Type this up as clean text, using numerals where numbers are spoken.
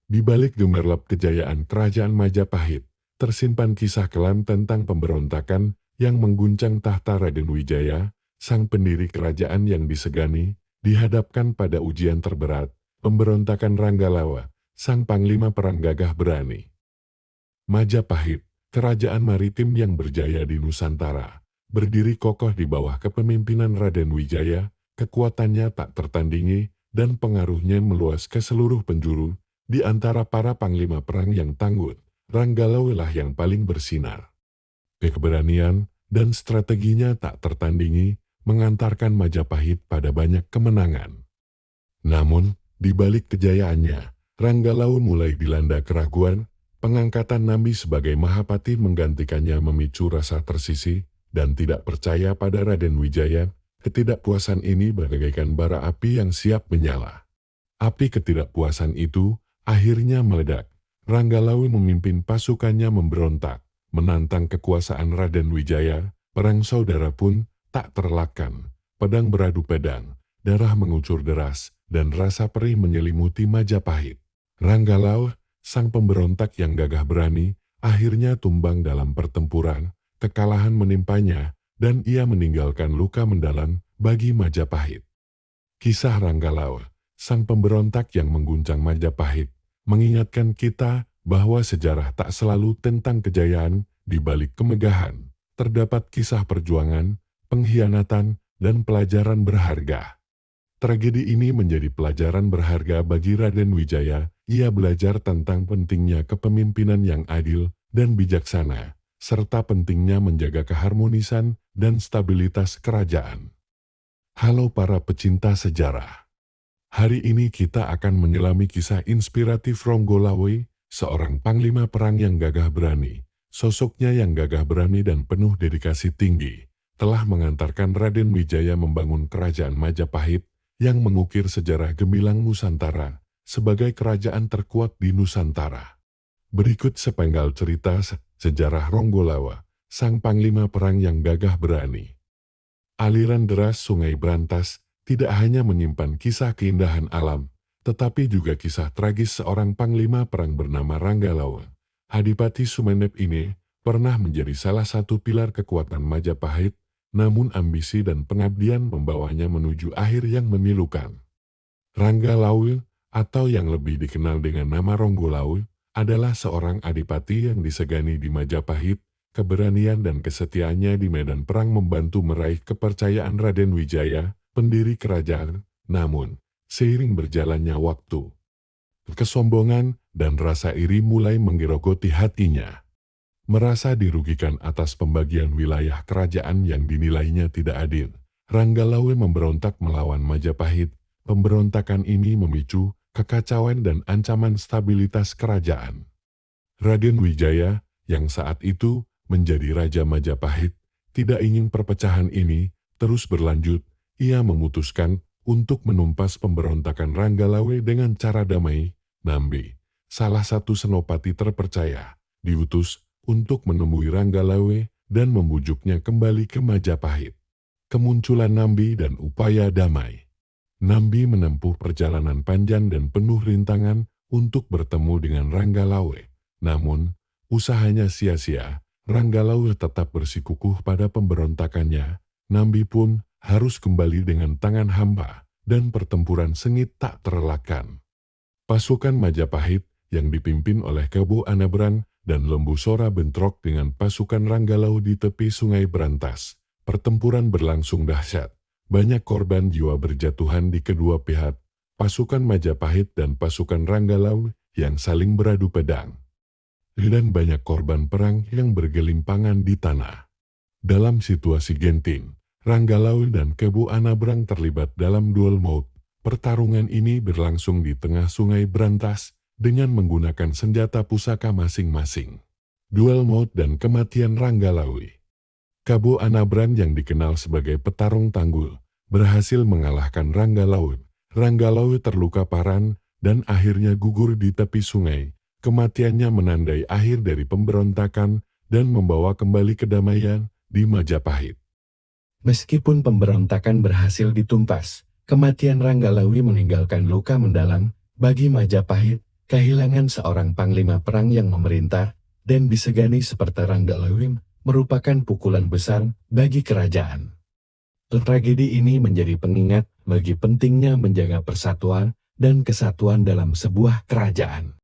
Di balik gemerlap kejayaan kerajaan Majapahit, tersimpan kisah kelam tentang pemberontakan yang mengguncang tahta Raden Wijaya, sang pendiri kerajaan yang disegani, dihadapkan pada ujian terberat, pemberontakan Ranggalawa, sang panglima perang gagah berani. Majapahit, kerajaan maritim yang berjaya di Nusantara, berdiri kokoh di bawah kepemimpinan Raden Wijaya, kekuatannya tak tertandingi, dan pengaruhnya meluas ke seluruh penjuru. Di antara para panglima perang yang tangguh, Ranggalawe lah yang paling bersinar. Keberanian dan strateginya tak tertandingi, mengantarkan Majapahit pada banyak kemenangan. Namun, di balik kejayaannya, Ranggalawe mulai dilanda keraguan. Pengangkatan Nambi sebagai Mahapati menggantikannya memicu rasa tersisih dan tidak percaya pada Raden Wijaya. Ketidakpuasan ini bagaikan bara api yang siap menyala. Api ketidakpuasan itu akhirnya meledak. Ranggalawe memimpin pasukannya memberontak, menantang kekuasaan Raden Wijaya. Perang saudara pun tak terelakkan. Pedang beradu pedang, darah mengucur deras, dan rasa perih menyelimuti Majapahit. Ranggalawe, sang pemberontak yang gagah berani, akhirnya tumbang dalam pertempuran. Kekalahan menimpanya, dan ia meninggalkan luka mendalam bagi Majapahit. Kisah Ranggalawe, sang pemberontak yang mengguncang Majapahit, mengingatkan kita bahwa sejarah tak selalu tentang kejayaan. Di balik kemegahan, terdapat kisah perjuangan, pengkhianatan, dan pelajaran berharga. Tragedi ini menjadi pelajaran berharga bagi Raden Wijaya. Ia belajar tentang pentingnya kepemimpinan yang adil dan bijaksana, serta pentingnya menjaga keharmonisan dan stabilitas kerajaan. Halo para pecinta sejarah. Hari ini kita akan menyelami kisah inspiratif Ranggalawe, seorang panglima perang yang gagah berani. Sosoknya yang gagah berani dan penuh dedikasi tinggi, telah mengantarkan Raden Wijaya membangun kerajaan Majapahit, yang mengukir sejarah gemilang Nusantara, sebagai kerajaan terkuat di Nusantara. Berikut sepenggal cerita sejarah Ranggalawe, sang panglima perang yang gagah berani. Aliran deras Sungai Brantas tidak hanya menyimpan kisah keindahan alam, tetapi juga kisah tragis seorang panglima perang bernama Ranggalawe. Adipati Sumenep ini pernah menjadi salah satu pilar kekuatan Majapahit, namun ambisi dan pengabdian membawanya menuju akhir yang memilukan. Ranggalawe, atau yang lebih dikenal dengan nama Ranggalawe, adalah seorang adipati yang disegani di Majapahit. Keberanian dan kesetiaannya di medan perang membantu meraih kepercayaan Raden Wijaya, pendiri kerajaan. Namun, seiring berjalannya waktu, kesombongan dan rasa iri mulai menggerogoti hatinya. Merasa dirugikan atas pembagian wilayah kerajaan yang dinilainya tidak adil, Ranggalawe memberontak melawan Majapahit. Pemberontakan ini memicu kekacauan dan ancaman stabilitas kerajaan. Raden Wijaya, yang saat itu menjadi Raja Majapahit, tidak ingin perpecahan ini terus berlanjut. Ia memutuskan untuk menumpas pemberontakan Ranggalawe dengan cara damai. Nambi, salah satu senopati terpercaya, diutus untuk menemui Ranggalawe dan membujuknya kembali ke Majapahit. Kemunculan Nambi dan upaya damai. Nambi menempuh perjalanan panjang dan penuh rintangan untuk bertemu dengan Ranggalawe. Namun, usahanya sia-sia. Ranggalawe tetap bersikukuh pada pemberontakannya. Nambi pun harus kembali dengan tangan hampa, dan pertempuran sengit tak terelakkan. Pasukan Majapahit yang dipimpin oleh Kebo Anabrang dan Lembu Sora bentrok dengan pasukan Ranggalawe di tepi Sungai Brantas. Pertempuran berlangsung dahsyat. Banyak korban jiwa berjatuhan di kedua pihak, pasukan Majapahit dan pasukan Ranggalawe yang saling beradu pedang. Dan banyak korban perang yang bergelimpangan di tanah. Dalam situasi genting, Ranggalawe dan Kebo Anabrang terlibat dalam duel maut. Pertarungan ini berlangsung di tengah Sungai Brantas dengan menggunakan senjata pusaka masing-masing. Duel maut dan kematian Ranggalawe. Kebo Anabrang yang dikenal sebagai petarung tanggul berhasil mengalahkan Ranggalawe. Ranggalawe terluka parah dan akhirnya gugur di tepi sungai. Kematiannya menandai akhir dari pemberontakan dan membawa kembali kedamaian di Majapahit. Meskipun pemberontakan berhasil ditumpas, kematian Ranggalawe meninggalkan luka mendalam bagi Majapahit. Kehilangan seorang panglima perang yang memerintah dan disegani seperti Ranggalawe merupakan pukulan besar bagi kerajaan. Tragedi ini menjadi pengingat bagi pentingnya menjaga persatuan dan kesatuan dalam sebuah kerajaan.